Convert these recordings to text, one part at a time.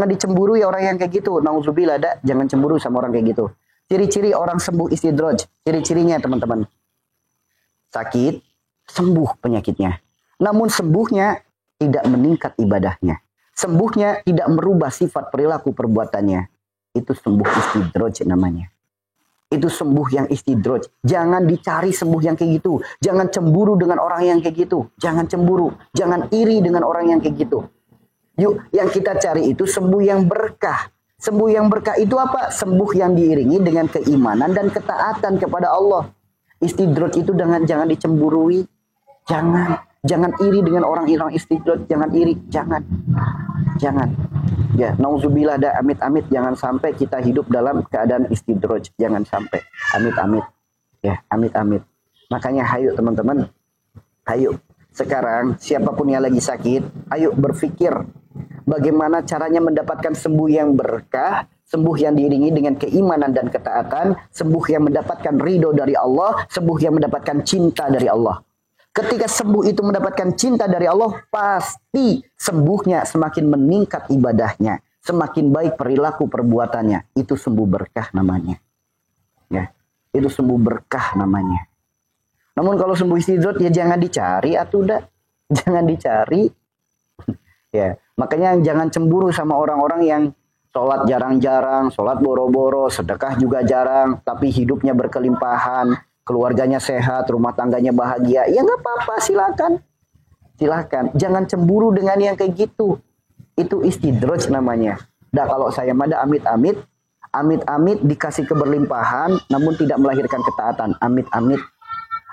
Jangan dicemburui orang yang kayak gitu. Nauzubillah, jangan cemburu sama orang kayak gitu. Ciri-ciri orang sembuh istidraj. Ciri-cirinya teman-teman. Sakit, sembuh penyakitnya. Namun sembuhnya tidak meningkat ibadahnya. Sembuhnya tidak merubah sifat perilaku perbuatannya. Itu sembuh istidraj namanya. Itu sembuh yang istidraj. Jangan dicari sembuh yang kayak gitu. Jangan cemburu dengan orang yang kayak gitu. Jangan cemburu. Jangan iri dengan orang yang kayak gitu. Yuk, yang kita cari itu sembuh yang berkah. Sembuh yang berkah itu apa? Sembuh yang diiringi dengan keimanan dan ketaatan kepada Allah. Istidraj itu jangan dicemburui. Jangan iri dengan orang-orang istidraj. Jangan iri. Jangan. Ya, nauzubillah amit-amit jangan sampai kita hidup dalam keadaan istidraj. Jangan sampai. Amit-amit. Ya, amit-amit. Makanya hayu teman-teman. Hayu. Sekarang siapapun yang lagi sakit, ayo berpikir bagaimana caranya mendapatkan sembuh yang berkah, sembuh yang diiringi dengan keimanan dan ketaatan, sembuh yang mendapatkan ridho dari Allah, sembuh yang mendapatkan cinta dari Allah. Ketika sembuh itu mendapatkan cinta dari Allah, pasti sembuhnya semakin meningkat ibadahnya, semakin baik perilaku perbuatannya. Itu sembuh berkah namanya. Ya, itu sembuh berkah namanya. Namun kalau sembuh istidraj ya jangan dicari atuh dah. Jangan dicari. Ya, makanya jangan cemburu sama orang-orang yang sholat jarang-jarang, sholat boro-boro, sedekah juga jarang, tapi hidupnya berkelimpahan, keluarganya sehat, rumah tangganya bahagia. Ya nggak apa-apa, silakan. Silakan. Jangan cemburu dengan yang kayak gitu. Itu istidraj namanya. Dah kalau saya mada amit-amit dikasih keberlimpahan, namun tidak melahirkan ketaatan. Amit-amit.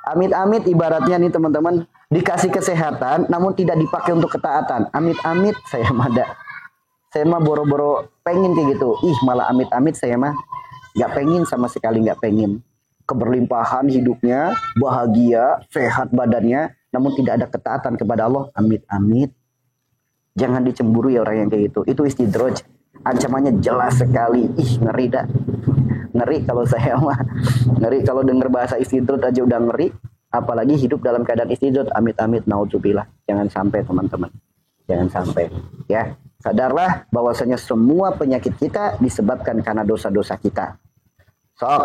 Amit-amit ibaratnya nih teman-teman, dikasih kesehatan namun tidak dipakai untuk ketaatan. Amit-amit saya mada. Saya mah boro-boro pengen kayak gitu. Malah amit-amit saya mah nggak pengen sama sekali, nggak pengen. Keberlimpahan hidupnya, bahagia, sehat badannya, namun tidak ada ketaatan kepada Allah. Amit-amit. Jangan dicemburu ya orang yang kayak gitu. Itu istidraj. Ancamannya jelas sekali. Ngeri dah. Ngeri kalau saya mah. Ngeri kalau dengar bahasa istidraj aja udah ngeri. Apalagi hidup dalam keadaan istidraj. Amit-amit, naudzubillah. Jangan sampai teman-teman. Jangan sampai. Ya, sadarlah bahwasanya semua penyakit kita disebabkan karena dosa-dosa kita. Sok,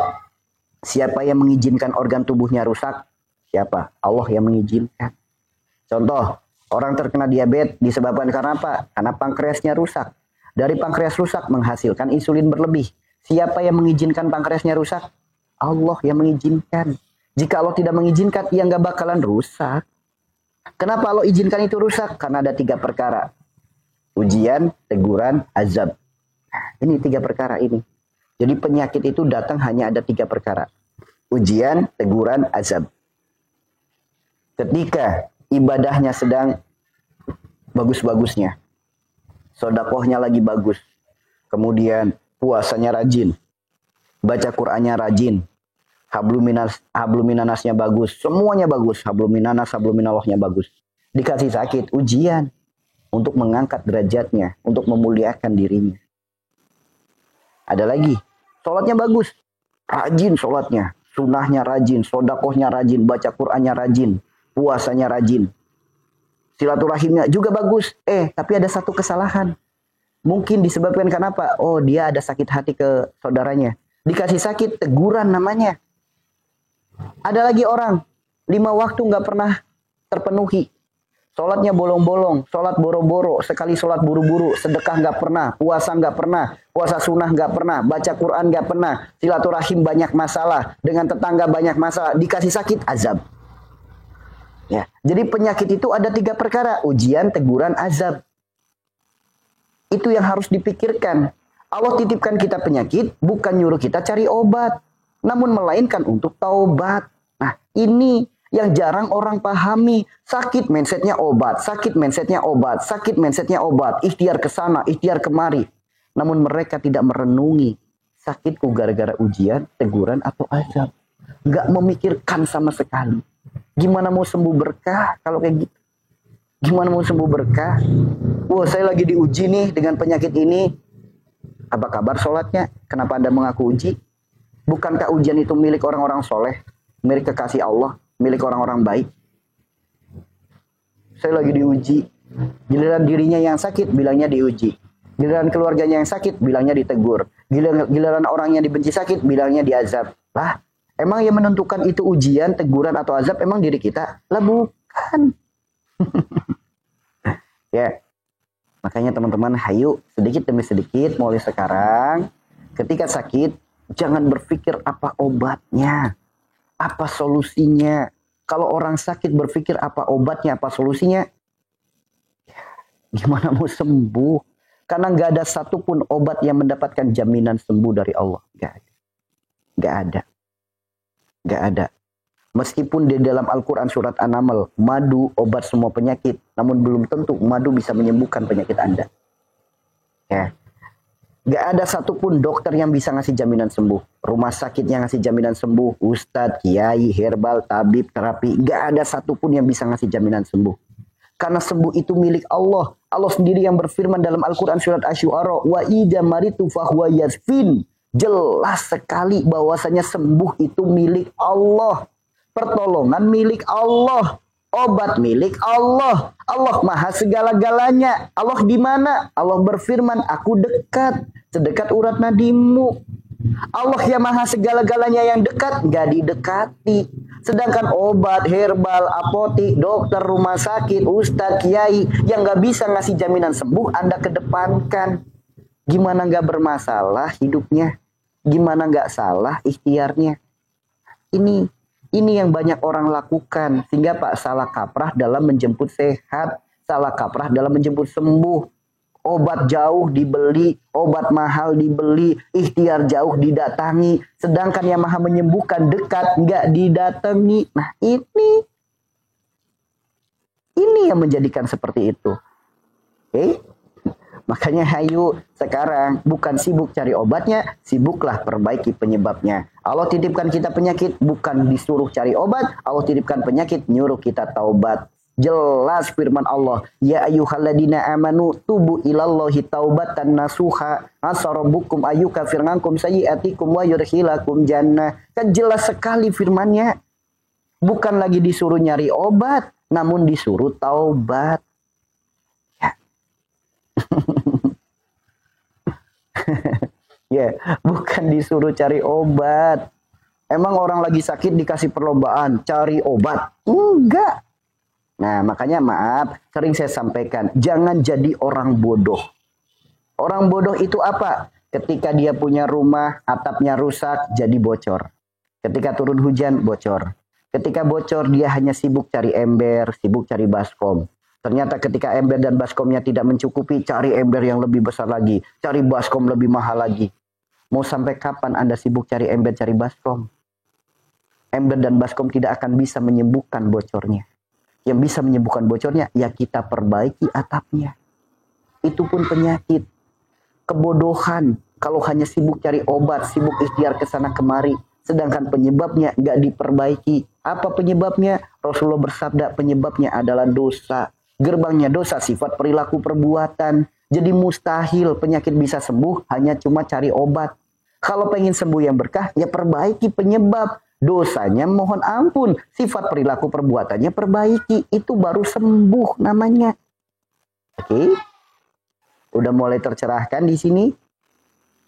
siapa yang mengizinkan organ tubuhnya rusak? Siapa? Allah yang mengizinkan. Contoh, orang terkena diabetes disebabkan karena apa? Karena pankreasnya rusak. Dari pankreas rusak menghasilkan insulin berlebih. Siapa yang mengizinkan pankreasnya rusak? Allah yang mengizinkan. Jika Allah tidak mengizinkan, ia nggak bakalan rusak. Kenapa Allah izinkan itu rusak? Karena ada 3 perkara. Ujian, teguran, azab. Ini 3 perkara ini. Jadi penyakit itu datang hanya ada 3 perkara. Ujian, teguran, azab. Ketika ibadahnya sedang bagus-bagusnya. Sodakohnya lagi bagus. Kemudian puasanya rajin. Baca Qur'annya rajin. Habluminanasnya bagus. Semuanya bagus. Habluminanas, habluminallahnya bagus. Dikasih sakit, ujian. Untuk mengangkat derajatnya. Untuk memuliakan dirinya. Ada lagi. Sholatnya bagus. Rajin sholatnya. Sunahnya rajin. Sodakohnya rajin. Baca Qur'annya rajin. Puasanya rajin. Silaturahimnya juga bagus. Tapi ada satu kesalahan. Mungkin disebabkan kenapa? Oh, dia ada sakit hati ke saudaranya. Dikasih sakit, teguran namanya. Ada lagi orang, 5 waktu nggak pernah terpenuhi. Sholatnya bolong-bolong, sholat boro-boro, sekali sholat buru-buru, sedekah nggak pernah, puasa nggak pernah, puasa sunnah nggak pernah, baca Quran nggak pernah, silaturahim banyak masalah, dengan tetangga banyak masalah, dikasih sakit, azab. Ya, jadi penyakit itu ada 3 perkara, ujian, teguran, azab. Itu yang harus dipikirkan. Allah titipkan kita penyakit, bukan nyuruh kita cari obat. Namun melainkan untuk taubat. Nah, ini yang jarang orang pahami. Sakit mindsetnya obat, sakit mindsetnya obat, sakit mindsetnya obat. Ikhtiar ke sana, ikhtiar kemari. Namun mereka tidak merenungi. Sakitku gara-gara ujian, teguran, atau azab. Nggak memikirkan sama sekali. Gimana mau sembuh berkah kalau kayak gitu? Gimana mau sembuh berkah? Wah, saya lagi diuji nih dengan penyakit ini. Apa kabar sholatnya? Kenapa Anda mengaku uji? Bukankah ujian itu milik orang-orang soleh? Milik kekasih Allah? Milik orang-orang baik? Saya lagi diuji. Giliran dirinya yang sakit, bilangnya diuji. Giliran keluarganya yang sakit, bilangnya ditegur. Giliran orang yang dibenci sakit, bilangnya diazab. Lah, emang yang menentukan itu ujian, teguran atau azab emang diri kita? Lah bukan. Ya, makanya teman-teman, hayu sedikit demi sedikit mulai sekarang, ketika sakit, jangan berpikir apa obatnya, apa solusinya. Kalau orang sakit berpikir apa obatnya, apa solusinya, gimana mau sembuh? Karena nggak ada satupun obat yang mendapatkan jaminan sembuh dari Allah. Nggak ada. Nggak ada. Nggak ada. Meskipun di dalam Al-Quran surat An-Naml, madu obat semua penyakit, namun belum tentu madu bisa menyembuhkan penyakit Anda. Ya. Nggak ada satupun dokter yang bisa ngasih jaminan sembuh. Rumah sakit yang ngasih jaminan sembuh, ustadz, kiai, herbal, tabib, terapi, nggak ada satupun yang bisa ngasih jaminan sembuh. Karena sembuh itu milik Allah. Allah sendiri yang berfirman dalam Al-Quran surat Asy-Syu'ara, wa idza maritu fahuwa yashfin. Jelas sekali bahwasanya sembuh itu milik Allah. Pertolongan milik Allah. Obat milik Allah. Allah maha segala-galanya. Allah di mana? Allah berfirman, aku dekat. Sedekat urat nadimu. Allah yang maha segala-galanya yang dekat, nggak didekati. Sedangkan obat, herbal, apotik, dokter, rumah sakit, ustadz, kiai yang nggak bisa ngasih jaminan sembuh, Anda kedepankan. Gimana nggak bermasalah hidupnya? Gimana nggak salah ikhtiarnya? Ini yang banyak orang lakukan. Sehingga Pak salah kaprah dalam menjemput sehat. Salah kaprah dalam menjemput sembuh. Obat jauh dibeli, obat mahal dibeli, ikhtiar jauh didatangi. Sedangkan yang maha menyembuhkan dekat, nggak didatangi. Nah ini yang menjadikan seperti itu. Oke? Makanya hayu sekarang bukan sibuk cari obatnya, sibuklah perbaiki penyebabnya. Allah titipkan kita penyakit, bukan disuruh cari obat. Allah titipkan penyakit, nyuruh kita taubat. Jelas firman Allah, ya ayyuhalladzina amanu tubu ilallahi taubatan nasuha asarabukum ayyukafir ankum sayyi'atikum wa yudkhilakum jannah. Kan jelas sekali firmannya. Bukan lagi disuruh nyari obat, namun disuruh taubat. Ya. Ya, bukan disuruh cari obat. Emang orang lagi sakit dikasih perlombaan cari obat? Enggak. Nah, makanya maaf, sering saya sampaikan, jangan jadi orang bodoh. Orang bodoh itu apa? Ketika dia punya rumah, atapnya rusak, jadi bocor. Ketika turun hujan, bocor. Ketika bocor, dia hanya sibuk cari ember, sibuk cari baskom. Ternyata ketika ember dan baskomnya tidak mencukupi, cari ember yang lebih besar lagi. Cari baskom lebih mahal lagi. Mau sampai kapan Anda sibuk cari ember, cari baskom? Ember dan baskom tidak akan bisa menyembuhkan bocornya. Yang bisa menyembuhkan bocornya, ya kita perbaiki atapnya. Itu pun penyakit. Kebodohan. Kalau hanya sibuk cari obat, sibuk ikhtiar ke sana kemari. Sedangkan penyebabnya nggak diperbaiki. Apa penyebabnya? Rasulullah bersabda, penyebabnya adalah dosa. Gerbangnya dosa, sifat perilaku perbuatan. Jadi mustahil penyakit bisa sembuh hanya cuma cari obat. Kalau pengen sembuh yang berkah, ya perbaiki penyebab. Dosanya mohon ampun, sifat perilaku perbuatannya perbaiki, itu baru sembuh namanya. Oke? Udah mulai tercerahkan di sini?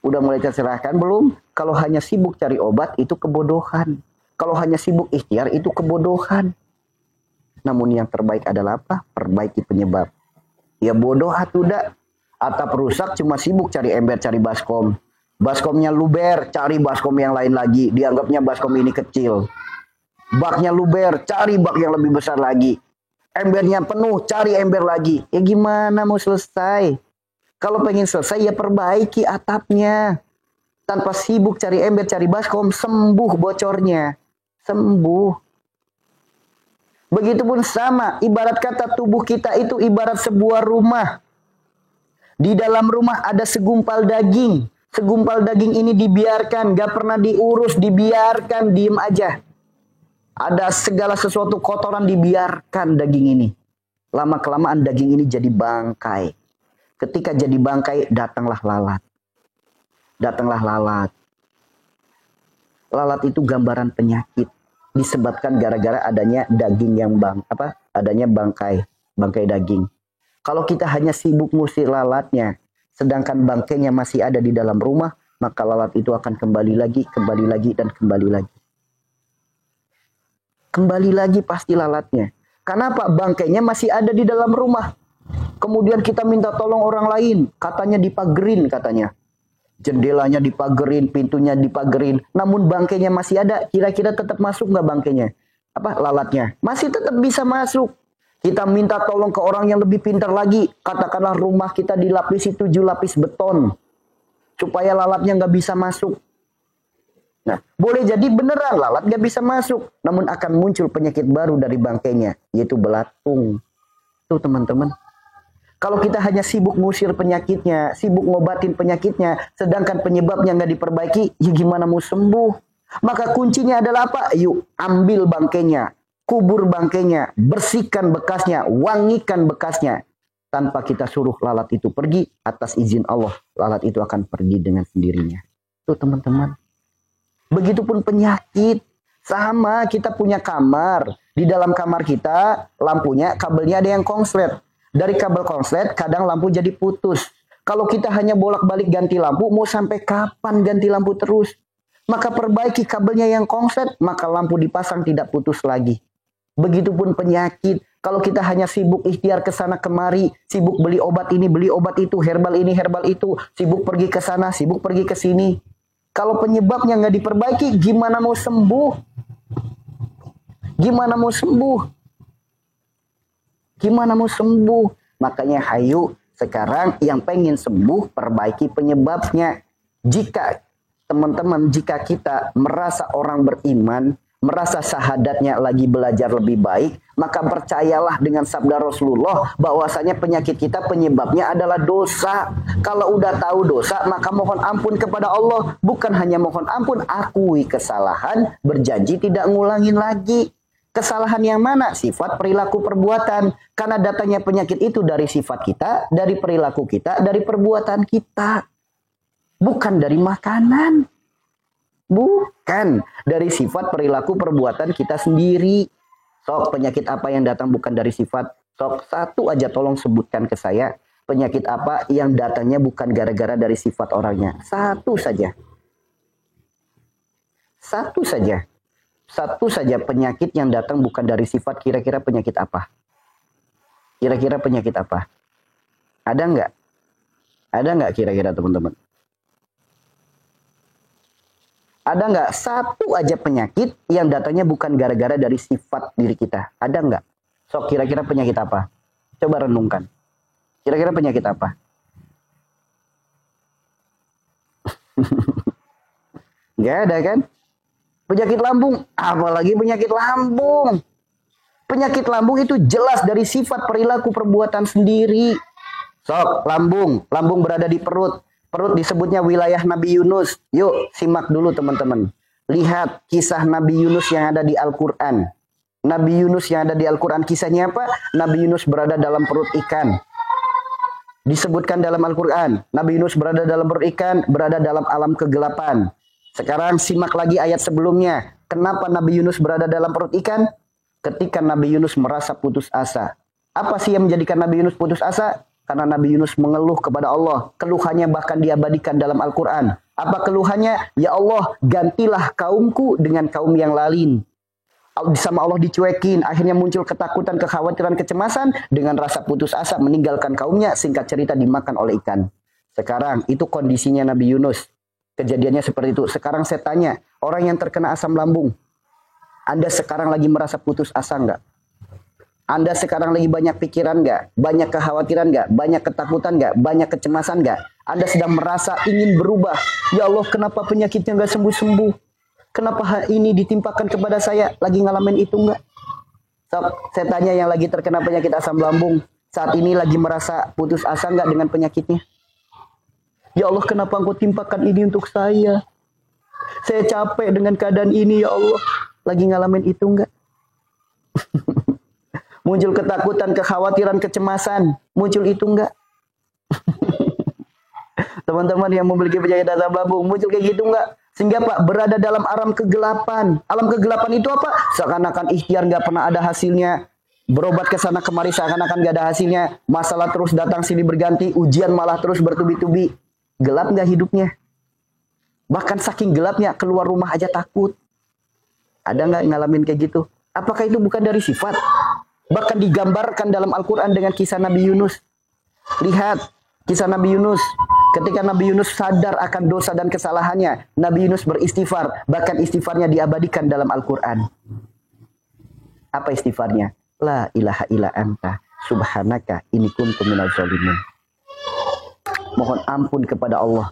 Udah mulai tercerahkan belum? Kalau hanya sibuk cari obat itu kebodohan. Kalau hanya sibuk ikhtiar itu kebodohan. Namun yang terbaik adalah apa? Perbaiki penyebab. Ya bodoh atuh dah. Atap rusak cuma sibuk cari ember, cari baskom. Baskomnya luber, cari baskom yang lain lagi. Dianggapnya baskom ini kecil. Baknya luber, cari bak yang lebih besar lagi. Embernya penuh, cari ember lagi. Ya gimana mau selesai? Kalau pengen selesai ya perbaiki atapnya. Tanpa sibuk cari ember, cari baskom, sembuh bocornya. Sembuh. Begitupun sama, ibarat kata tubuh kita itu ibarat sebuah rumah. Di dalam rumah ada segumpal daging. Segumpal daging ini dibiarkan, gak pernah diurus, dibiarkan, diem aja. Ada segala sesuatu kotoran dibiarkan daging ini. Lama-kelamaan daging ini jadi bangkai. Ketika jadi bangkai, datanglah lalat. Datanglah lalat. Lalat itu gambaran penyakit. Disebabkan gara-gara adanya daging yang adanya bangkai daging. Kalau kita hanya sibuk ngusir lalatnya, sedangkan bangkainya masih ada di dalam rumah, maka lalat itu akan kembali lagi, dan kembali lagi. Kembali lagi pasti lalatnya. Kenapa? Bangkainya masih ada di dalam rumah. Kemudian kita minta tolong orang lain, katanya dipagerin katanya. Jendelanya dipagerin, pintunya dipagerin, namun bangkainya masih ada. Kira-kira tetap masuk nggak bangkainya? Lalatnya? Masih tetap bisa masuk. Kita minta tolong ke orang yang lebih pintar lagi. Katakanlah rumah kita dilapisi 7 lapis beton. Supaya lalatnya nggak bisa masuk. Nah, boleh jadi beneran lalat nggak bisa masuk. Namun akan muncul penyakit baru dari bangkainya. Yaitu belatung. Tuh teman-teman. Kalau kita hanya sibuk ngusir penyakitnya, sibuk ngobatin penyakitnya, sedangkan penyebabnya nggak diperbaiki, ya gimana mau sembuh? Maka kuncinya adalah apa? Yuk, ambil bangkainya, kubur bangkainya, bersihkan bekasnya, wangikan bekasnya. Tanpa kita suruh lalat itu pergi, atas izin Allah, lalat itu akan pergi dengan sendirinya. Tuh teman-teman. Begitupun penyakit. Sama, kita punya kamar. Di dalam kamar kita, lampunya, kabelnya ada yang konslet. Dari kabel konslet, kadang lampu jadi putus. Kalau kita hanya bolak-balik ganti lampu, mau sampai kapan ganti lampu terus? Maka perbaiki kabelnya yang konslet, maka lampu dipasang tidak putus lagi. Begitupun penyakit. Kalau kita hanya sibuk ikhtiar ke sana kemari, sibuk beli obat ini, beli obat itu, herbal ini, herbal itu, sibuk pergi ke sana, sibuk pergi ke sini. Kalau penyebabnya nggak diperbaiki, gimana mau sembuh? Gimana mau sembuh? Gimana mau sembuh? Makanya hayu sekarang yang pengen sembuh, perbaiki penyebabnya. Jika teman-teman, jika kita merasa orang beriman, merasa syahadatnya lagi belajar lebih baik, maka percayalah dengan sabda Rasulullah bahwasanya penyakit kita penyebabnya adalah dosa. Kalau udah tahu dosa, maka mohon ampun kepada Allah. Bukan hanya mohon ampun, akui kesalahan, berjanji tidak ngulangin lagi. Kesalahan yang mana? Sifat, perilaku, perbuatan. Karena datanya penyakit itu dari sifat kita, dari perilaku kita, dari perbuatan kita. Bukan dari makanan. Bukan. Dari sifat, perilaku, perbuatan kita sendiri. Sok, penyakit apa yang datang bukan dari sifat? Sok, satu aja tolong sebutkan ke saya. Penyakit apa yang datangnya bukan gara-gara dari sifat orangnya? Satu saja. Satu saja. Satu saja penyakit yang datang bukan dari sifat, kira-kira penyakit apa? Kira-kira penyakit apa? Ada nggak? Ada nggak kira-kira teman-teman? Ada nggak satu aja penyakit yang datangnya bukan gara-gara dari sifat diri kita? Ada nggak? So, kira-kira penyakit apa? Coba renungkan. Kira-kira penyakit apa? Nggak ada kan? Penyakit lambung, apalagi penyakit lambung. Penyakit lambung itu jelas dari sifat perilaku perbuatan sendiri. Sok, lambung berada di perut. Perut disebutnya wilayah Nabi Yunus. Yuk, simak dulu teman-teman. Lihat kisah Nabi Yunus yang ada di Al-Quran. Nabi Yunus yang ada di Al-Quran, kisahnya apa? Nabi Yunus berada dalam perut ikan. Disebutkan dalam Al-Quran, Nabi Yunus berada dalam perut ikan, berada dalam alam kegelapan. Sekarang simak lagi ayat sebelumnya. Kenapa Nabi Yunus berada dalam perut ikan? Ketika Nabi Yunus merasa putus asa. Apa sih yang menjadikan Nabi Yunus putus asa? Karena Nabi Yunus mengeluh kepada Allah. Keluhannya bahkan diabadikan dalam Al-Quran. Apa keluhannya? Ya Allah, gantilah kaumku dengan kaum yang lain. Sama Allah dicuekin. Akhirnya muncul ketakutan, kekhawatiran, kecemasan. Dengan rasa putus asa meninggalkan kaumnya. Singkat cerita dimakan oleh ikan. Sekarang itu kondisinya Nabi Yunus. Kejadiannya seperti itu. Sekarang saya tanya, orang yang terkena asam lambung, Anda sekarang lagi merasa putus asa nggak? Anda sekarang lagi banyak pikiran nggak? Banyak kekhawatiran nggak? Banyak ketakutan nggak? Banyak kecemasan nggak? Anda sedang merasa ingin berubah. Ya Allah, kenapa penyakitnya nggak sembuh-sembuh? Kenapa hal ini ditimpakan kepada saya? Lagi ngalamin itu nggak? Saya tanya yang lagi terkena penyakit asam lambung, saat ini lagi merasa putus asa nggak dengan penyakitnya? Ya Allah, kenapa Engkau timpakan ini untuk saya? Saya capek dengan keadaan ini, ya Allah. Lagi ngalamin itu enggak? Muncul ketakutan, kekhawatiran, kecemasan. Muncul itu enggak? Teman-teman yang memiliki penyakit asam lambung, muncul kayak gitu enggak? Sehingga Pak, berada dalam alam kegelapan. Alam kegelapan itu apa? Seakan-akan ikhtiar enggak pernah ada hasilnya. Berobat ke sana kemari seakan-akan gak ada hasilnya. Masalah terus datang silih berganti. Ujian malah terus bertubi-tubi. Gelap gak hidupnya? Bahkan saking gelapnya keluar rumah aja takut. Ada nggak ngalamin kayak gitu? Apakah itu bukan dari sifat? Bahkan digambarkan dalam Al-Quran dengan kisah Nabi Yunus. Lihat kisah Nabi Yunus. Ketika Nabi Yunus sadar akan dosa dan kesalahannya, Nabi Yunus beristighfar. Bahkan istighfarnya diabadikan dalam Al-Quran. Apa istighfarnya? La ilaha illa anta subhanaka inni kuntu minaz zalimin. Mohon ampun kepada Allah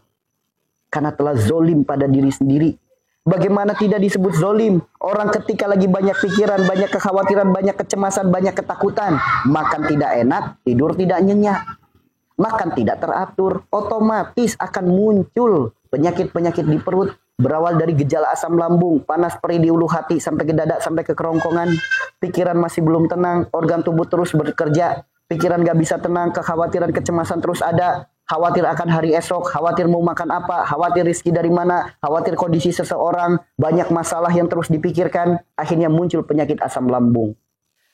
karena telah zolim pada diri sendiri. Bagaimana tidak disebut zolim? Orang ketika lagi banyak pikiran, banyak kekhawatiran, banyak kecemasan, banyak ketakutan. Makan tidak enak, tidur tidak nyenyak. Makan tidak teratur, otomatis akan muncul penyakit-penyakit di perut. Berawal dari gejala asam lambung, panas perih di ulu hati, sampai ke dada, sampai ke kerongkongan. Pikiran masih belum tenang, organ tubuh terus bekerja. Pikiran gak bisa tenang, kekhawatiran, kecemasan terus ada. Khawatir akan hari esok, khawatir mau makan apa, khawatir rezeki dari mana, khawatir kondisi seseorang, banyak masalah yang terus dipikirkan, akhirnya muncul penyakit asam lambung.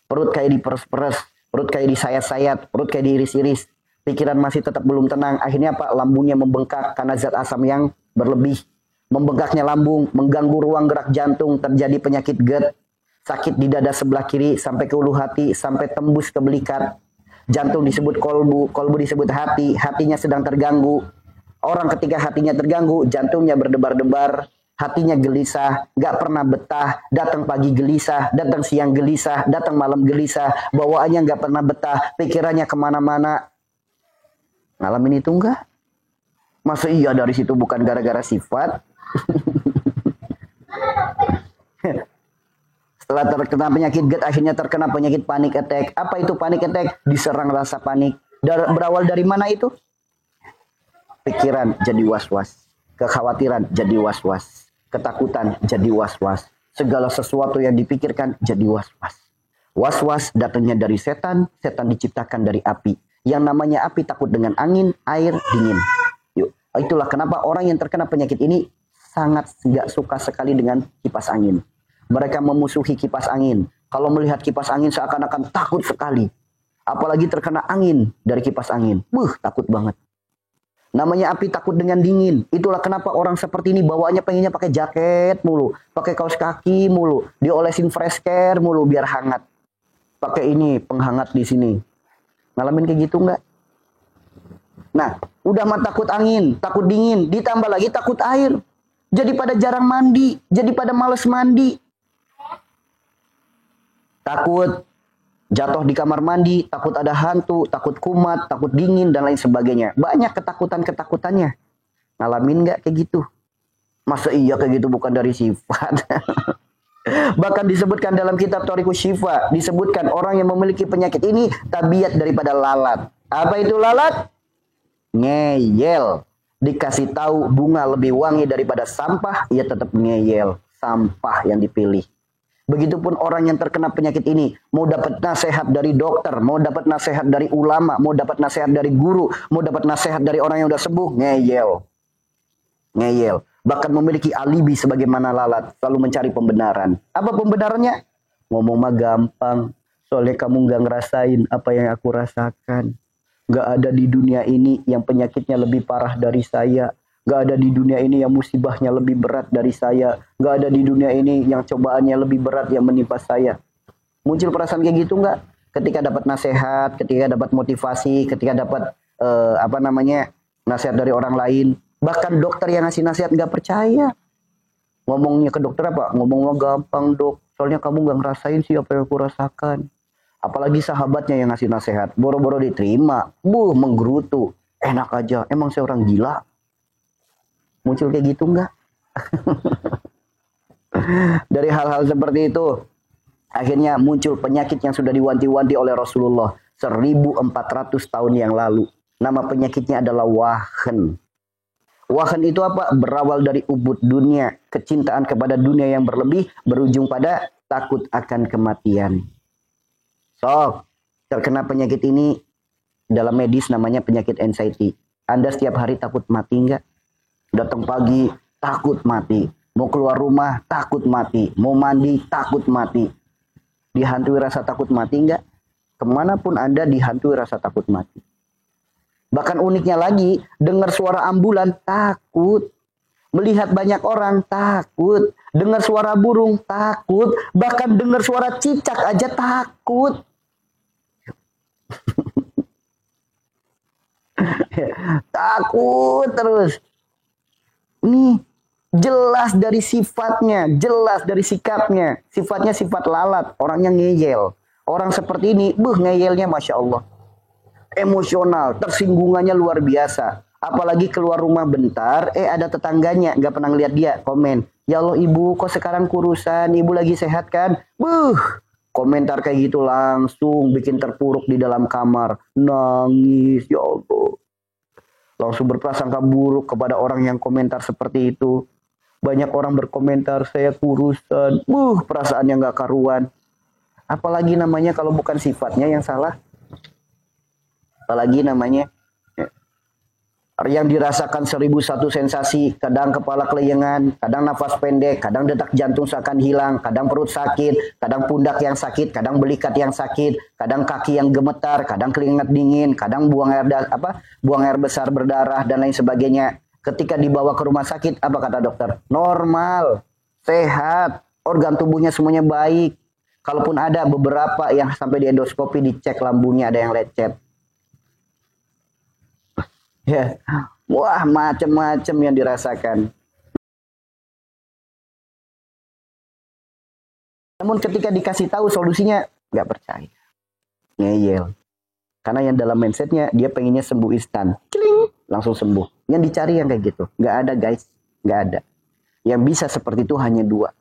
Perut kayak diperes-peres, perut kayak disayat-sayat, perut kayak diiris-iris. Pikiran masih tetap belum tenang, akhirnya apa? Lambungnya membengkak karena zat asam yang berlebih. Membengkaknya lambung, mengganggu ruang gerak jantung, terjadi penyakit GERD, sakit di dada sebelah kiri, sampai ke ulu hati, sampai tembus ke belikat. Jantung disebut kolbu, kolbu disebut hati, hatinya sedang terganggu. Orang ketika hatinya terganggu, jantungnya berdebar-debar, hatinya gelisah, gak pernah betah, datang pagi gelisah, datang siang gelisah, datang malam gelisah, bawaannya gak pernah betah, pikirannya kemana-mana. Ngalamin itu enggak? Masa iya dari situ bukan gara-gara sifat? Setelah terkena penyakit GERD, akhirnya terkena penyakit panic attack. Apa itu panic attack? Diserang rasa panik. Berawal dari mana itu? Pikiran jadi was-was. Kekhawatiran jadi was-was. Ketakutan jadi was-was. Segala sesuatu yang dipikirkan jadi was-was. Was-was datangnya dari setan. Setan diciptakan dari api. Yang namanya api takut dengan angin, air, dingin. Yuk, itulah kenapa orang yang terkena penyakit ini sangat gak suka sekali dengan kipas angin. Mereka memusuhi kipas angin. Kalau melihat kipas angin seakan-akan takut sekali. Apalagi terkena angin dari kipas angin. Takut banget. Namanya api takut dengan dingin. Itulah kenapa orang seperti ini bawaannya pengennya pakai jaket mulu. Pakai kaos kaki mulu. Diolesin fresh care mulu biar hangat. Pakai ini penghangat di sini. Ngalamin kayak gitu enggak? Nah, udah mah takut angin, takut dingin. Ditambah lagi takut air. Jadi pada jarang mandi. Jadi pada males mandi. Takut jatuh di kamar mandi, takut ada hantu, takut kumat, takut dingin, dan lain sebagainya. Banyak ketakutan-ketakutannya. Ngalamin nggak kayak gitu? Masa iya kayak gitu bukan dari sifat? Bahkan disebutkan dalam kitab Thariqus Syifa, disebutkan orang yang memiliki penyakit ini tabiat daripada lalat. Apa itu lalat? Ngeyel. Dikasih tahu bunga lebih wangi daripada sampah, ia tetap ngeyel. Sampah yang dipilih. Begitupun orang yang terkena penyakit ini, mau dapat nasihat dari dokter, mau dapat nasihat dari ulama, mau dapat nasihat dari guru, mau dapat nasihat dari orang yang udah sembuh, ngeyel. Ngeyel. Bahkan memiliki alibi sebagaimana lalat, selalu mencari pembenaran. Apa pembenarannya? Ngomong mah gampang, soalnya kamu gak ngerasain apa yang aku rasakan. Gak ada di dunia ini yang penyakitnya lebih parah dari saya. Gak ada di dunia ini yang musibahnya lebih berat dari saya. Gak ada di dunia ini yang cobaannya lebih berat yang menimpa saya. Muncul perasaan kayak gitu nggak? Ketika dapat nasihat, ketika dapat motivasi, ketika dapat nasihat dari orang lain. Bahkan dokter yang ngasih nasihat nggak percaya. Ngomongnya ke dokter apa? Ngomongnya gampang dok. Soalnya kamu nggak ngerasain sih apa yang aku rasakan. Apalagi sahabatnya yang ngasih nasihat. Boro-boro diterima. Menggerutu. Enak aja. Emang saya orang gila? Muncul kayak gitu enggak? Dari hal-hal seperti itu, akhirnya muncul penyakit yang sudah diwanti-wanti oleh Rasulullah 1400 tahun yang lalu. Nama penyakitnya adalah wahan. Wahan itu apa? Berawal dari ubud dunia, kecintaan kepada dunia yang berlebih, berujung pada takut akan kematian. So, terkena penyakit ini dalam medis namanya penyakit anxiety. Anda setiap hari takut mati enggak? Datang pagi, takut mati. Mau keluar rumah, takut mati. Mau mandi, takut mati. Dihantui rasa takut mati enggak? Kemanapun Anda dihantui rasa takut mati. Bahkan uniknya lagi, dengar suara ambulan, takut. Melihat banyak orang, takut. Dengar suara burung, takut. Bahkan dengar suara cicak aja takut. Takut terus. Ini jelas dari sifatnya, jelas dari sikapnya. Sifatnya sifat lalat, orangnya ngeyel. Orang seperti ini, ngeyelnya Masya Allah. Emosional, tersinggungannya luar biasa. Apalagi keluar rumah bentar, ada tetangganya, nggak pernah lihat dia, komen. Ya Allah ibu, kok sekarang kurusan, ibu lagi sehat kan? Komentar kayak gitu langsung bikin terpuruk di dalam kamar. Nangis, ya Allah. Langsung berprasangka buruk kepada orang yang komentar seperti itu. Banyak orang berkomentar, saya kurusan. Perasaannya nggak karuan. Apalagi namanya kalau bukan sifatnya yang salah. Apalagi namanya yang dirasakan 1001 sensasi, kadang kepala kelayangan, kadang nafas pendek, kadang detak jantung seakan hilang, kadang perut sakit, kadang pundak yang sakit, kadang belikat yang sakit, kadang kaki yang gemetar, kadang keringat dingin, kadang buang air besar berdarah dan lain sebagainya. Ketika dibawa ke rumah sakit, apa kata dokter? Normal, sehat, organ tubuhnya semuanya baik. Kalaupun ada beberapa yang sampai di endoskopi dicek lambungnya ada yang lecet. Ya, wah macam-macam yang dirasakan. Namun ketika dikasih tahu solusinya, nggak percaya. Ngeyel. Karena yang dalam mindsetnya, dia pengennya sembuh instan. Kling, langsung sembuh. Yang dicari yang kayak gitu. Nggak ada guys, nggak ada. Yang bisa seperti itu hanya dua.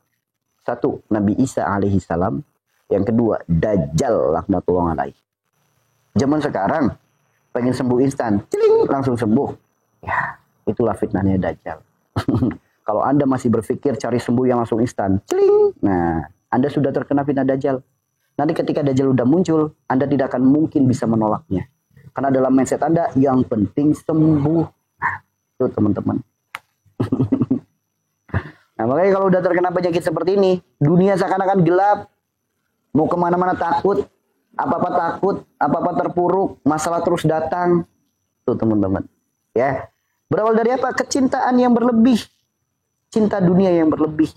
Satu, Nabi Isa alaihi salam. Yang kedua, Dajjal laknatullah alaihi. Zaman sekarang, pengen sembuh instan, celing, langsung sembuh. Ya, itulah fitnahnya Dajjal. Kalau Anda masih berpikir cari sembuh yang langsung instan, celing, nah, Anda sudah terkena fitnah Dajjal. Nanti ketika Dajjal udah muncul, Anda tidak akan mungkin bisa menolaknya. Karena dalam mindset Anda, yang penting sembuh. Nah, itu teman-teman. Nah, makanya kalau udah terkena penyakit seperti ini, dunia seakan-akan gelap. Mau kemana-mana takut. Apa-apa takut, apa-apa terpuruk, masalah terus datang. Tuh teman-teman. Ya. Berawal dari apa? Kecintaan yang berlebih. Cinta dunia yang berlebih.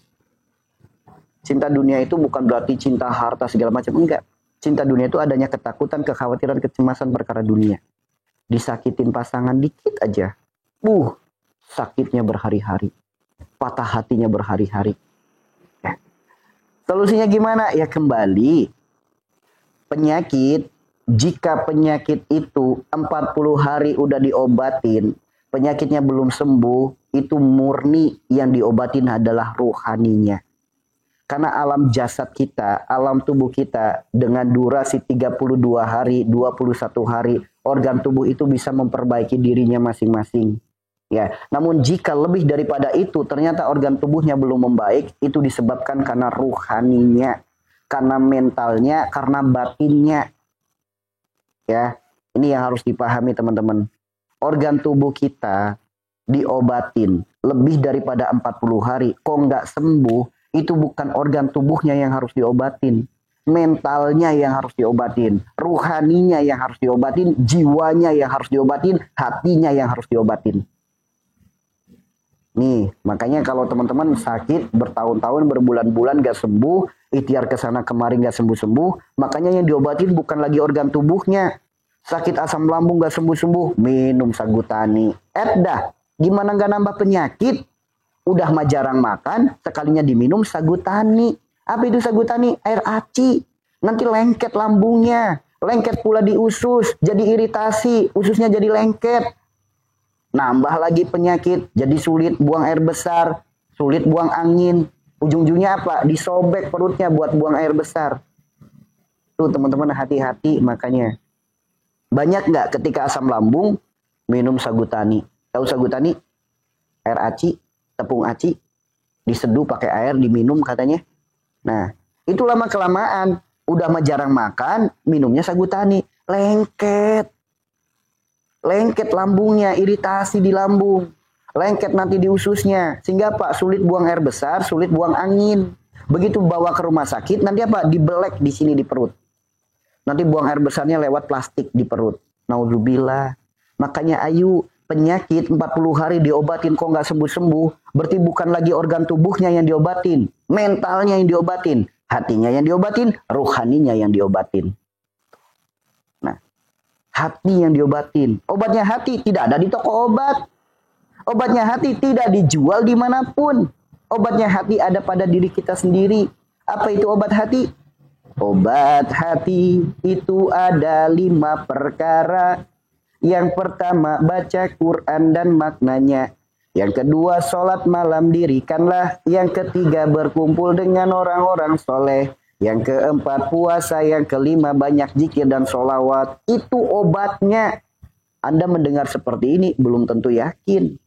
Cinta dunia itu bukan berarti cinta harta segala macam. Enggak. Cinta dunia itu adanya ketakutan, kekhawatiran, kecemasan perkara dunia. Disakitin pasangan dikit aja. Sakitnya berhari-hari. Patah hatinya berhari-hari. Ya. Solusinya gimana? Ya kembali. Penyakit, jika penyakit itu 40 hari udah diobatin, penyakitnya belum sembuh, itu murni yang diobatin adalah rohaninya. Karena alam jasad kita, alam tubuh kita dengan durasi 32 hari, 21 hari, organ tubuh itu bisa memperbaiki dirinya masing-masing. Ya, namun jika lebih daripada itu ternyata organ tubuhnya belum membaik, itu disebabkan karena rohaninya. Karena mentalnya, karena batinnya. Ya, ini yang harus dipahami teman-teman. Organ tubuh kita diobatin lebih daripada 40 hari. Kok nggak sembuh, itu bukan organ tubuhnya yang harus diobatin. Mentalnya yang harus diobatin. Ruhaninya yang harus diobatin. Jiwanya yang harus diobatin. Hatinya yang harus diobatin. Nih, makanya kalau teman-teman sakit bertahun-tahun, berbulan-bulan gak sembuh, ikhtiar kesana kemari gak sembuh-sembuh, makanya yang diobatin bukan lagi organ tubuhnya. Sakit asam lambung gak sembuh-sembuh, minum sagutani. Dah, gimana gak nambah penyakit? Udah mah jarang makan, sekalinya diminum sagutani. Apa itu sagutani? Air aci. Nanti lengket lambungnya, lengket pula di usus, jadi iritasi, ususnya jadi lengket. Nambah lagi penyakit, jadi sulit buang air besar, sulit buang angin. Ujung-ujungnya apa? Disobek perutnya buat buang air besar. Tuh teman-teman hati-hati makanya. Banyak nggak ketika asam lambung minum sagutani? Tahu sagutani? Air aci, tepung aci, diseduh pakai air, diminum katanya. Nah, itu lama-kelamaan. Udah mah jarang makan, minumnya sagutani. Lengket. Lengket lambungnya, iritasi di lambung. Lengket nanti di ususnya. Sehingga Pak, sulit buang air besar, sulit buang angin. Begitu bawa ke rumah sakit, nanti apa? Dibelek di sini di perut. Nanti buang air besarnya lewat plastik di perut. Naudzubillah. Makanya ayu, penyakit 40 hari diobatin kok nggak sembuh-sembuh. Berarti bukan lagi organ tubuhnya yang diobatin. Mentalnya yang diobatin. Hatinya yang diobatin, ruhaninya yang diobatin. Nah, hati yang diobatin. Obatnya hati tidak ada di toko obat. Obatnya hati tidak dijual dimanapun. Obatnya hati ada pada diri kita sendiri. Apa itu obat hati? Obat hati itu ada 5 perkara. Yang pertama baca Quran dan maknanya. Yang kedua sholat malam dirikanlah. Yang ketiga berkumpul dengan orang-orang soleh. Yang keempat puasa. Yang kelima banyak zikir dan sholawat. Itu obatnya. Anda mendengar seperti ini belum tentu yakin.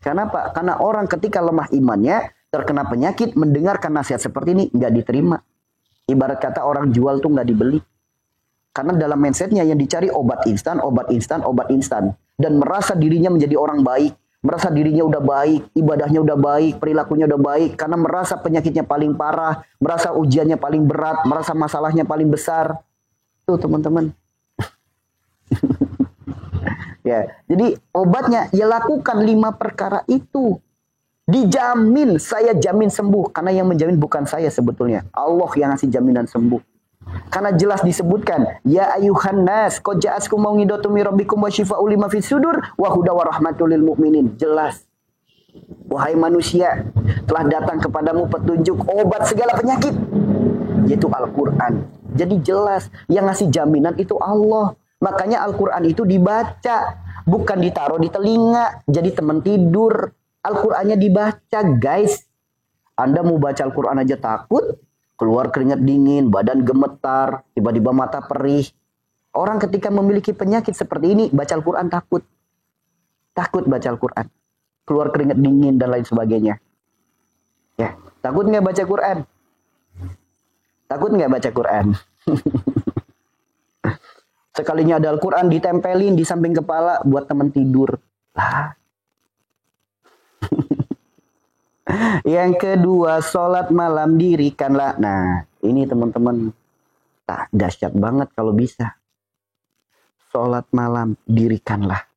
Kenapa? Karena orang ketika lemah imannya, terkena penyakit, mendengarkan nasihat seperti ini, nggak diterima. Ibarat kata orang jual tuh nggak dibeli. Karena dalam mindsetnya yang dicari obat instan, obat instan, obat instan. Dan merasa dirinya menjadi orang baik. Merasa dirinya udah baik, ibadahnya udah baik, perilakunya udah baik. Karena merasa penyakitnya paling parah, merasa ujiannya paling berat, merasa masalahnya paling besar. Tuh teman-teman. Ya, jadi obatnya ya lakukan 5 perkara itu. Dijamin, saya jamin sembuh. Karena yang menjamin bukan saya sebetulnya. Allah yang ngasih jaminan sembuh. Karena jelas disebutkan, ya ayuhan nas, qad ja'askum mau'idhatun mir rabbikum wa syifaa'un lima fis sudur wa huda wa rahmatul lil mu'minin. Jelas. Wahai manusia, telah datang kepadamu petunjuk obat segala penyakit, yaitu Al-Qur'an. Jadi jelas, yang ngasih jaminan itu Allah. Makanya Al-Quran itu dibaca. Bukan ditaruh di telinga. Jadi teman tidur. Al-Qurannya dibaca guys. Anda mau baca Al-Quran aja takut. Keluar keringat dingin. Badan gemetar. Tiba-tiba mata perih. Orang ketika memiliki penyakit seperti ini. Baca Al-Quran takut. Takut baca Al-Quran. Keluar keringat dingin dan lain sebagainya. Ya, takut nggak baca Quran? Takut nggak baca Quran? Sekalinya ada Al-Quran ditempelin di samping kepala buat teman tidur. Lah. Yang kedua, sholat malam dirikanlah. Nah, ini teman-teman. Dahsyat banget kalau bisa. Sholat malam dirikanlah.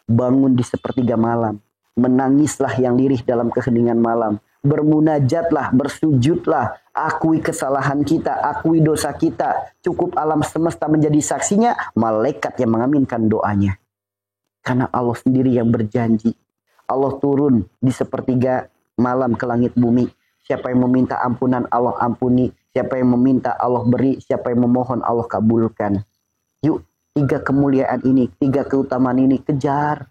Bangun di sepertiga malam. Menangislah yang lirih dalam keheningan malam. Bermunajatlah, bersujudlah. Akui kesalahan kita, akui dosa kita. Cukup alam semesta menjadi saksinya, malaikat yang mengaminkan doanya. Karena Allah sendiri yang berjanji. Allah turun di sepertiga malam ke langit bumi. Siapa yang meminta ampunan, Allah ampuni. Siapa yang meminta, Allah beri. Siapa yang memohon, Allah kabulkan. Yuk, 3 kemuliaan ini, 3 keutamaan ini, kejar.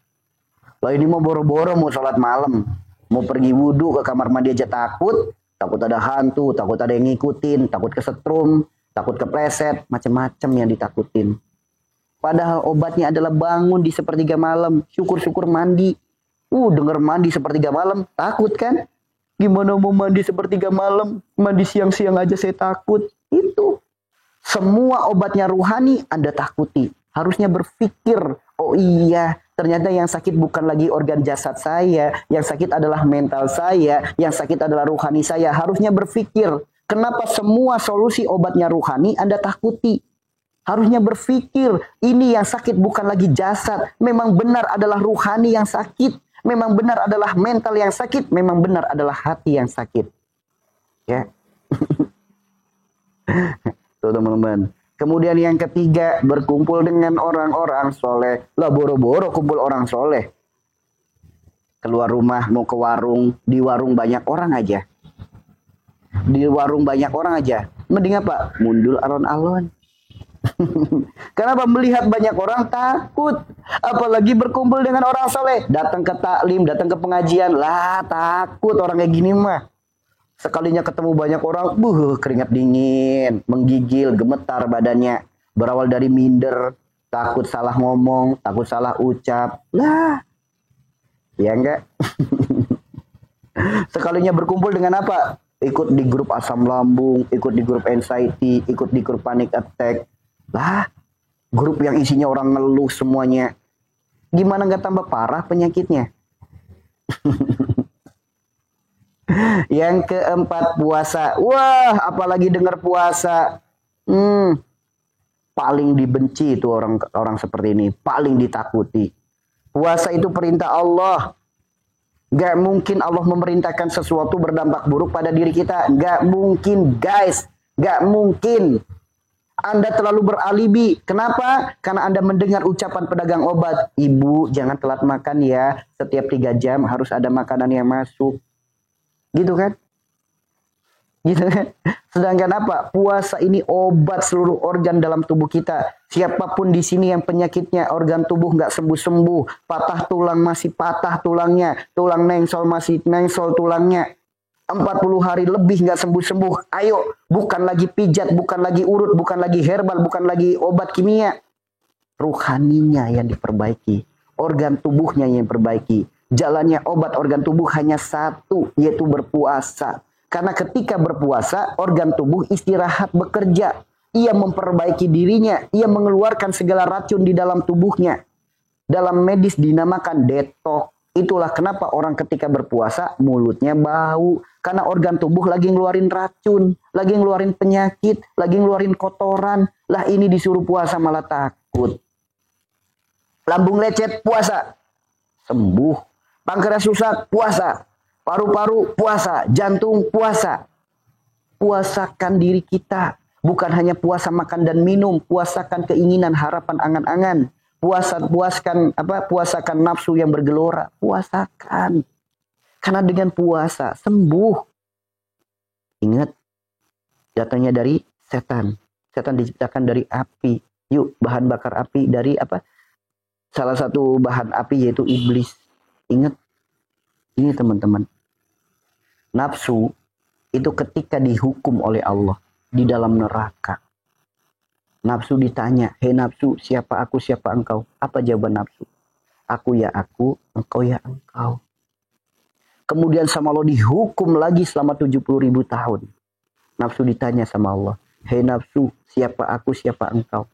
Lah ini mau boro-boro mau sholat malam. Mau pergi wudhu ke kamar mandi aja takut. Takut ada hantu, takut ada yang ngikutin, takut kesetrum, takut kepleset, macam-macam yang ditakutin. Padahal obatnya adalah bangun di sepertiga malam, syukur-syukur mandi. Denger mandi sepertiga malam, takut kan? Gimana mau mandi sepertiga malam? Mandi siang-siang aja saya takut. Itu. Semua obatnya ruhani Anda takuti. Harusnya berpikir, oh iya, ternyata yang sakit bukan lagi organ jasad saya, yang sakit adalah mental saya, yang sakit adalah ruhani saya. Harusnya berpikir, kenapa semua solusi obatnya ruhani Anda takuti? Harusnya berpikir, ini yang sakit bukan lagi jasad, memang benar adalah ruhani yang sakit, memang benar adalah mental yang sakit, memang benar adalah hati yang sakit. Ya. Tuh teman-teman. Kemudian yang ketiga, berkumpul dengan orang-orang soleh. Lah boro-boro kumpul orang soleh. Keluar rumah, mau ke warung. Di warung banyak orang aja. Di warung banyak orang aja. Mending apa? Mundul alon-alon. Kenapa? Melihat banyak orang takut. Apalagi berkumpul dengan orang soleh. Datang ke taklim, datang ke pengajian. Lah takut orang kayak gini mah. Sekalinya ketemu banyak orang, keringat dingin, menggigil, gemetar badannya. Berawal dari minder, takut salah ngomong, takut salah ucap. Lah, ya enggak? Sekalinya berkumpul dengan apa? Ikut di grup asam lambung, ikut di grup anxiety, ikut di grup panic attack. Lah, grup yang isinya orang ngeluh semuanya. Gimana nggak tambah parah penyakitnya? Yang keempat puasa. Wah, apalagi dengar puasa. Paling dibenci itu orang seperti ini. Paling ditakuti. Puasa itu perintah Allah. Gak mungkin Allah memerintahkan sesuatu berdampak buruk pada diri kita. Gak mungkin, guys. Gak mungkin. Anda terlalu beralibi. Kenapa? Karena Anda mendengar ucapan pedagang obat. Ibu, jangan telat makan ya. Setiap 3 jam harus ada makanan yang masuk. Gitu kan? Gitu kan? Sedangkan apa? Puasa ini obat seluruh organ dalam tubuh kita. Siapapun di sini yang penyakitnya organ tubuh nggak sembuh-sembuh, patah tulang masih patah tulangnya, tulang nengsol masih nengsol tulangnya, 40 hari lebih nggak sembuh-sembuh. Ayo, bukan lagi pijat, bukan lagi urut, bukan lagi herbal, bukan lagi obat kimia. Ruhaninya yang diperbaiki, organ tubuhnya yang diperbaiki. Jalannya obat organ tubuh hanya satu, yaitu berpuasa. Karena ketika berpuasa, organ tubuh istirahat bekerja. Ia memperbaiki dirinya. Ia mengeluarkan segala racun di dalam tubuhnya. Dalam medis dinamakan detox. Itulah kenapa orang ketika berpuasa mulutnya bau. Karena organ tubuh lagi ngeluarin racun. Lagi ngeluarin penyakit. Lagi ngeluarin kotoran. Lah ini disuruh puasa malah takut. Lambung lecet puasa. Sembuh. Pankreas rusak puasa. Paru-paru puasa, jantung puasa. Puasakan diri kita. Bukan hanya puasa makan dan minum, puasakan keinginan, harapan, angan-angan. Puasakan nafsu yang bergelora, puasakan. Karena dengan puasa sembuh. Ingat, datangnya dari setan. Setan diciptakan dari api. Yuk, bahan bakar api dari apa? Salah satu bahan api yaitu iblis. Ingat, ini teman-teman. Nafsu itu ketika dihukum oleh Allah di dalam neraka. Nafsu ditanya, hei nafsu, siapa aku, siapa engkau? Apa jawaban nafsu? Aku ya aku, engkau ya engkau. Kemudian sama Allah dihukum lagi selama 70.000 tahun. Nafsu ditanya sama Allah, hei nafsu, siapa aku, siapa engkau?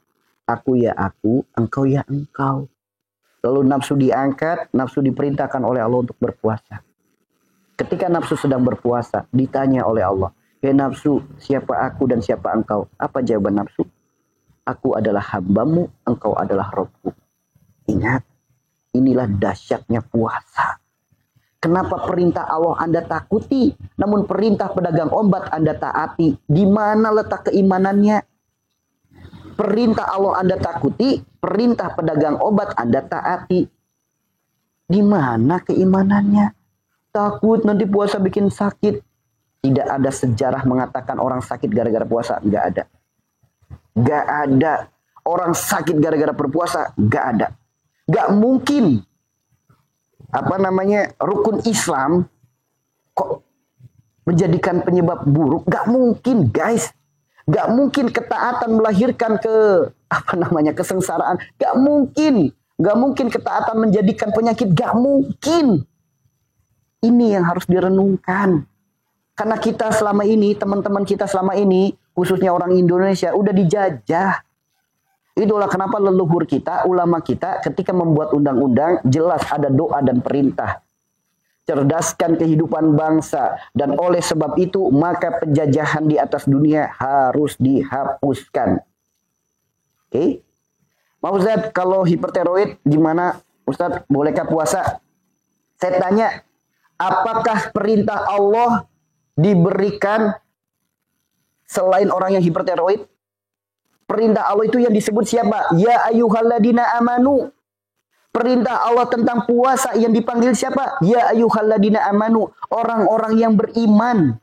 Aku ya aku, engkau ya engkau. Lalu nafsu diangkat, nafsu diperintahkan oleh Allah untuk berpuasa. Ketika nafsu sedang berpuasa, ditanya oleh Allah, hei nafsu, siapa aku dan siapa engkau? Apa jawaban nafsu? Aku adalah hambamu, engkau adalah Rabbku. Ingat, inilah dahsyatnya puasa. Kenapa perintah Allah Anda takuti, namun perintah pedagang obat Anda taati? Di mana letak keimanannya? Perintah Allah Anda takuti, perintah pedagang obat Anda taati. Di mana keimanannya? Takut nanti puasa bikin sakit. Tidak ada sejarah mengatakan orang sakit gara-gara puasa. Nggak ada. Nggak ada. Orang sakit gara-gara berpuasa. Nggak ada. Nggak mungkin. Rukun Islam kok menjadikan penyebab buruk. Nggak mungkin, guys. Nggak mungkin ketaatan melahirkan kesengsaraan. Nggak mungkin. Nggak mungkin ketaatan menjadikan penyakit. Nggak mungkin. Ini yang harus direnungkan. Karena kita selama ini, teman-teman kita selama ini, khususnya orang Indonesia, udah dijajah. Itulah kenapa leluhur kita, ulama kita, ketika membuat undang-undang, jelas ada doa dan perintah. Cerdaskan kehidupan bangsa. Dan oleh sebab itu, maka penjajahan di atas dunia harus dihapuskan. Oke? Pak Ustadz, kalau hipertiroid gimana? Ustadz, bolehkah puasa? Saya tanya, apakah perintah Allah diberikan selain orang yang hipertiroid? Perintah Allah itu yang disebut siapa? Ya ayyuhalladzina amanu. Perintah Allah tentang puasa yang dipanggil siapa? Ya ayyuhalladzina amanu. Orang-orang yang beriman.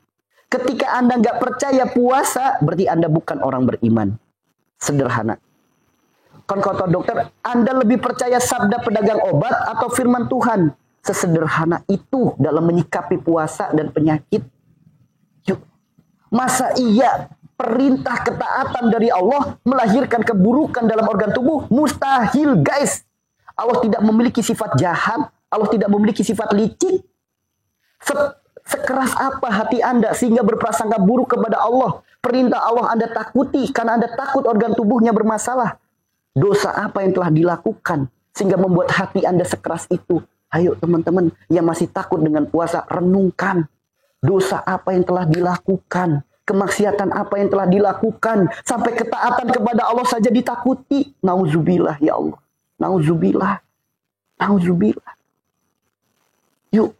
Ketika Anda nggak percaya puasa, berarti Anda bukan orang beriman. Sederhana. Kan kata dokter, Anda lebih percaya sabda pedagang obat atau firman Tuhan? Sesederhana itu dalam menyikapi puasa dan penyakit. Yuk. Masa iya perintah ketaatan dari Allah melahirkan keburukan dalam organ tubuh? Mustahil, guys. Allah tidak memiliki sifat jahat. Allah tidak memiliki sifat licik. Sekeras apa hati Anda sehingga berprasangka buruk kepada Allah? Perintah Allah Anda takuti karena Anda takut organ tubuhnya bermasalah. Dosa apa yang telah dilakukan sehingga membuat hati Anda sekeras itu? Ayo teman-teman yang masih takut dengan puasa, renungkan. Dosa apa yang telah dilakukan? Kemaksiatan apa yang telah dilakukan? Sampai ketaatan kepada Allah saja ditakuti. Nauzubillah ya Allah. Nauzubillah. Nauzubillah. Yuk.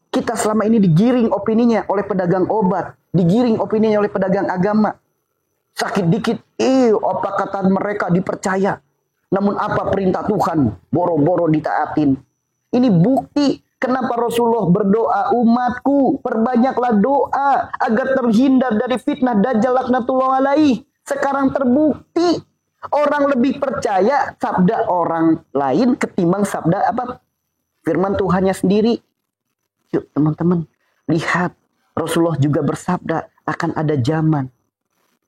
Kita selama ini digiring opininya oleh pedagang obat. Digiring opininya oleh pedagang agama. Sakit dikit. Apa kata mereka dipercaya. Namun apa perintah Tuhan? Boro-boro ditaatin. Ini bukti. Kenapa Rasulullah berdoa, umatku perbanyaklah doa agar terhindar dari fitnah Dajjal laknatullah alaih. Sekarang terbukti orang lebih percaya sabda orang lain ketimbang sabda apa? Firman Tuhannya sendiri. Yuk teman-teman, lihat Rasulullah juga bersabda akan ada zaman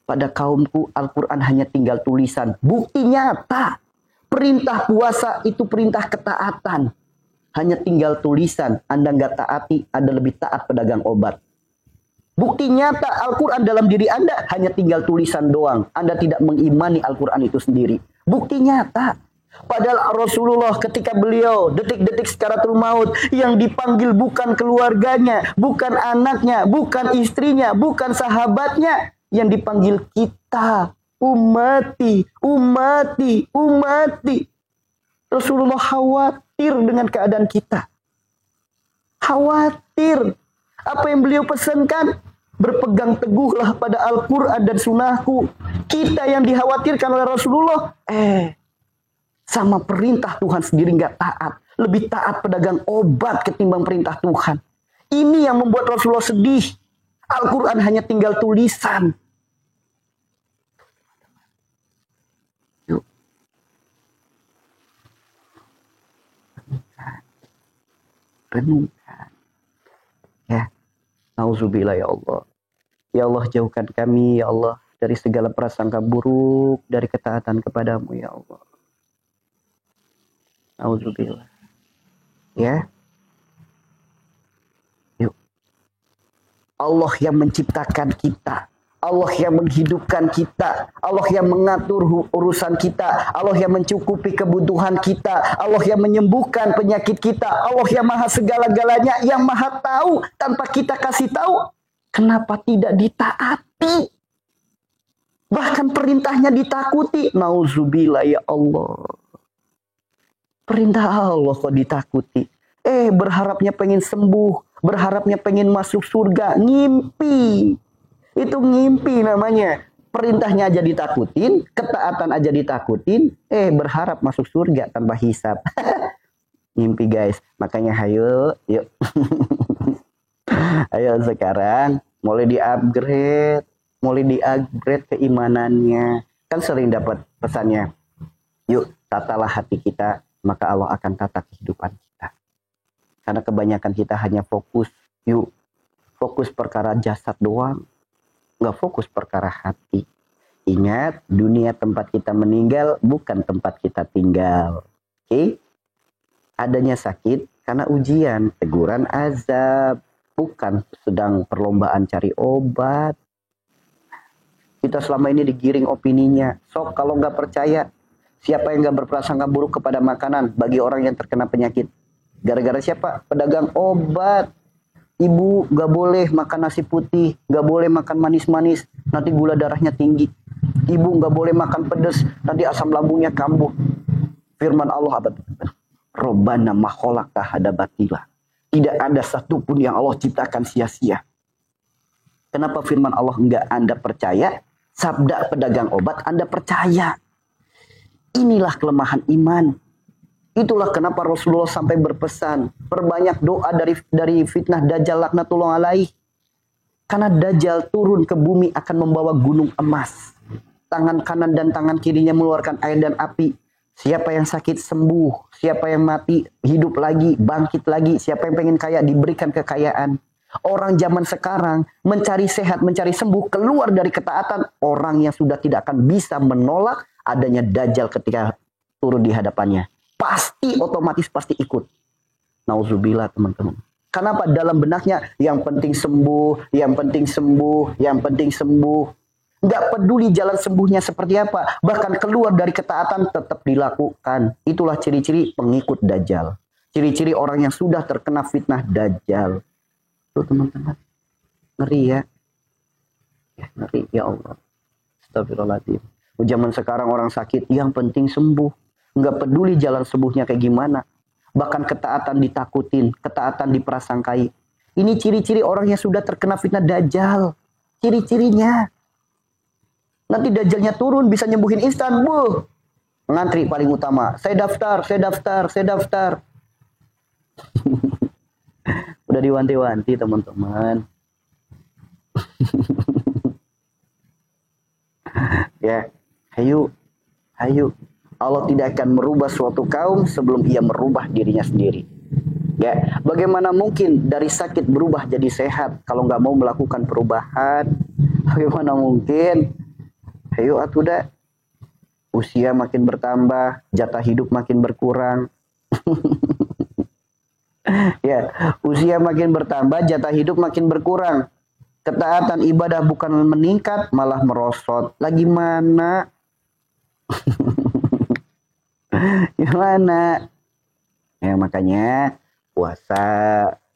pada kaumku Al-Quran hanya tinggal tulisan. Bukti nyata. Perintah puasa itu perintah ketaatan. Hanya tinggal tulisan. Anda nggak taati, Anda lebih taat pedagang obat. Bukti nyata Al-Quran dalam diri Anda hanya tinggal tulisan doang. Anda tidak mengimani Al-Quran itu sendiri. Bukti nyata. Padahal Rasulullah ketika beliau detik-detik sekaratul maut yang dipanggil bukan keluarganya, bukan anaknya, bukan istrinya, bukan sahabatnya. Yang dipanggil kita. Ummati, ummati, ummati. Rasulullah khawatir dengan keadaan kita. Khawatir. Apa yang beliau pesankan? Berpegang teguhlah pada Al-Quran dan sunnahku. Kita yang dikhawatirkan oleh Rasulullah. Sama perintah Tuhan sendiri nggak taat. Lebih taat pedagang obat ketimbang perintah Tuhan. Ini yang membuat Rasulullah sedih. Al-Quran hanya tinggal tulisan. Renungkan. Ya. Nauzubillah ya Allah. Ya Allah jauhkan kami ya Allah dari segala prasangka buruk, dari ketaatan kepadamu ya Allah. Nauzubillah. Ya. Yuk. Allah yang menciptakan kita. Allah yang menghidupkan kita. Allah yang mengatur urusan kita. Allah yang mencukupi kebutuhan kita. Allah yang menyembuhkan penyakit kita. Allah yang maha segala-galanya. Yang maha tahu tanpa kita kasih tahu. Kenapa tidak ditaati? Bahkan perintahnya ditakuti. Nauzubillah ya Allah. Perintah Allah kok ditakuti. Berharapnya pengen sembuh. Berharapnya pengen masuk surga. Ngimpi. Itu ngimpi namanya. Perintahnya aja ditakutin, ketaatan aja ditakutin, berharap masuk surga tanpa hisab. Ngimpi guys. Makanya ayo, yuk. Ayo sekarang mulai di-upgrade keimanannya. Kan sering dapat pesannya. Yuk, tatalah hati kita, maka Allah akan tata kehidupan kita. Karena kebanyakan kita hanya fokus perkara jasad doang. Nggak fokus perkara hati. Ingat, dunia tempat kita meninggal bukan tempat kita tinggal. Oke? Adanya sakit karena ujian, teguran, azab. Bukan sedang perlombaan cari obat. Kita selama ini digiring opininya. Sok kalau nggak percaya, siapa yang nggak berprasangka buruk kepada makanan bagi orang yang terkena penyakit? Gara-gara siapa? Pedagang obat. Ibu gak boleh makan nasi putih, gak boleh makan manis-manis, nanti gula darahnya tinggi. Ibu gak boleh makan pedas, nanti asam lambungnya kambuh. Firman Allah apa? Robbana ma khalaqta hada batila. Tidak ada satupun yang Allah ciptakan sia-sia. Kenapa firman Allah enggak Anda percaya? Sabda pedagang obat Anda percaya. Inilah kelemahan iman. Itulah kenapa Rasulullah sampai berpesan, perbanyak doa dari fitnah Dajjal laknatullah alaih. Karena Dajjal turun ke bumi akan membawa gunung emas. Tangan kanan dan tangan kirinya mengeluarkan air dan api. Siapa yang sakit sembuh, siapa yang mati hidup lagi, bangkit lagi, siapa yang pengen kaya diberikan kekayaan. Orang zaman sekarang mencari sehat, mencari sembuh, keluar dari ketaatan. Orang yang sudah tidak akan bisa menolak adanya Dajjal ketika turun di hadapannya. Pasti otomatis pasti ikut. Nauzubillah teman-teman. Kenapa dalam benaknya yang penting sembuh, yang penting sembuh, yang penting sembuh. Nggak peduli jalan sembuhnya seperti apa. Bahkan keluar dari ketaatan tetap dilakukan. Itulah ciri-ciri pengikut Dajjal. Ciri-ciri orang yang sudah terkena fitnah Dajjal. Tuh teman-teman. Ngeri ya. Ngeri ya Allah. Astagfirullahaladzim. Zaman sekarang orang sakit yang penting sembuh. Nggak peduli jalan sembuhnya kayak gimana. Bahkan ketaatan ditakutin. Ketaatan diprasangkai. Ini ciri-ciri orang yang sudah terkena fitnah Dajjal. Ciri-cirinya. Nanti Dajjalnya turun bisa nyembuhin instan. Buh. Ngantri paling utama. Saya daftar. Udah diwanti-wanti teman-teman. Ya, hayu. Allah tidak akan merubah suatu kaum sebelum ia merubah dirinya sendiri. Ya, bagaimana mungkin dari sakit berubah jadi sehat kalau nggak mau melakukan perubahan? Bagaimana mungkin? Hayu atuh dah. Usia makin bertambah, jatah hidup makin berkurang. Ya, usia makin bertambah, jatah hidup makin berkurang. Ketaatan ibadah bukan meningkat, malah merosot. Lagi mana? Gimana? Ya makanya puasa.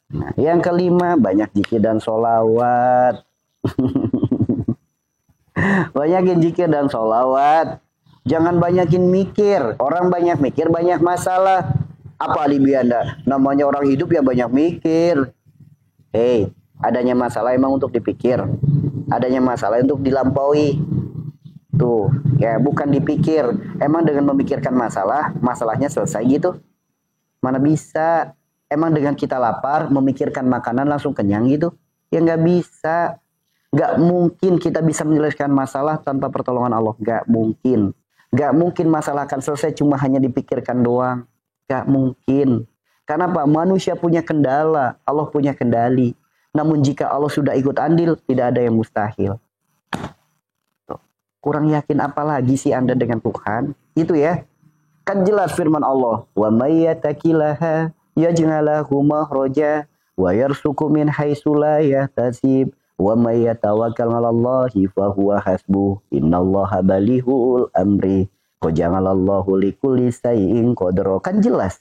Nah, yang kelima banyak zikir dan sholawat. Banyakin zikir dan sholawat. Jangan banyakin mikir. Orang banyak mikir, banyak masalah. Apa alibi Anda? Namanya orang hidup yang banyak mikir. Hei, adanya masalah emang untuk dipikir. Adanya masalah untuk dilampaui. Tuh, ya bukan dipikir. Emang dengan memikirkan masalah, masalahnya selesai gitu? Mana bisa. Emang dengan kita lapar, memikirkan makanan langsung kenyang gitu? Ya nggak bisa. Gak mungkin kita bisa menyelesaikan masalah tanpa pertolongan Allah. Gak mungkin. Gak mungkin masalah akan selesai cuma hanya dipikirkan doang. Gak mungkin. Karena apa? Manusia punya kendala. Allah punya kendali. Namun jika Allah sudah ikut andil, tidak ada yang mustahil. Tuh. Kurang yakin apa lagi sih Anda dengan Tuhan? Itu ya. Kan jelas firman Allah. Wa may yattaqillaha yaj'alahu makhraja wa yarzuqhu min haitsu la yahtasib. Wa may yatawakkal 'alallahi fa huwa hasbuh. Innallaha balighul amri. Qad ja'alallahu likulli shay'in qadra. Kan jelas.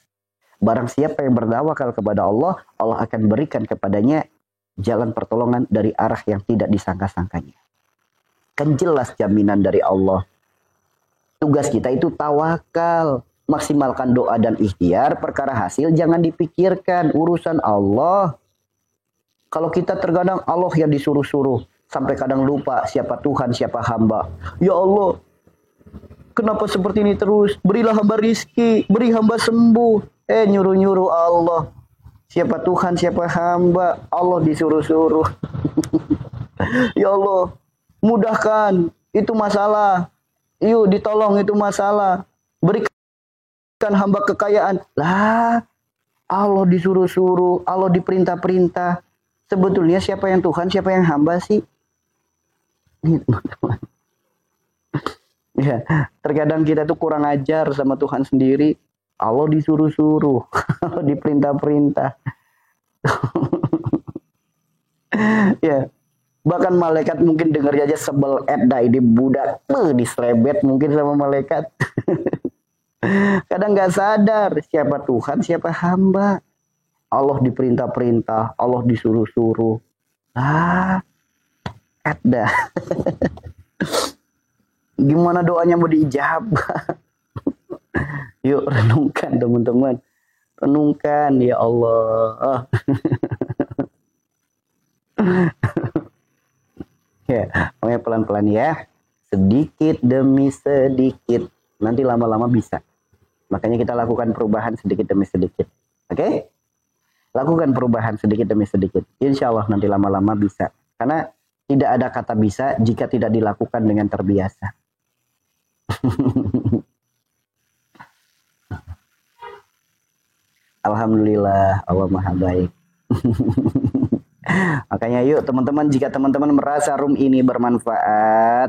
Barang siapa yang bertawakal kepada Allah, Allah akan berikan kepadanya jalan pertolongan dari arah yang tidak disangka-sangkanya. Kan jelas jaminan dari Allah. Tugas kita itu tawakal. Maksimalkan doa dan ikhtiar. Perkara hasil jangan dipikirkan. Urusan Allah. Kalau kita terkadang Allah yang disuruh-suruh. Sampai kadang lupa siapa Tuhan, siapa hamba. Ya Allah, kenapa seperti ini terus? Berilah hamba rizki, beri hamba sembuh. Nyuruh-nyuruh Allah. Siapa Tuhan, siapa hamba. Allah disuruh-suruh. Ya Allah, mudahkan. Itu masalah. Yuk ditolong itu masalah. Berikan hamba kekayaan. Lah, Allah disuruh-suruh. Allah diperintah-perintah. Sebetulnya siapa yang Tuhan, siapa yang hamba sih? Ini teman-teman. Ya, terkadang kita tuh kurang ajar sama Tuhan sendiri. Allah disuruh-suruh, Allah diperintah-perintah. Ya, bahkan malaikat mungkin dengar aja sebel dah ini budak, diserebet mungkin sama malaikat. Kadang nggak sadar siapa Tuhan, siapa hamba. Allah diperintah-perintah, Allah disuruh-suruh. Dah. Gimana doanya mau diijabah? Yuk renungkan teman-teman. Renungkan ya Allah. Ya, pokoknya pelan-pelan ya. Sedikit demi sedikit. Nanti lama-lama bisa. Makanya kita lakukan perubahan sedikit demi sedikit. Oke? Lakukan perubahan sedikit demi sedikit. Insya Allah nanti lama-lama bisa. Karena tidak ada kata bisa jika tidak dilakukan dengan terbiasa. Alhamdulillah, Allah Maha Baik. Makanya yuk teman-teman, jika teman-teman merasa room ini bermanfaat,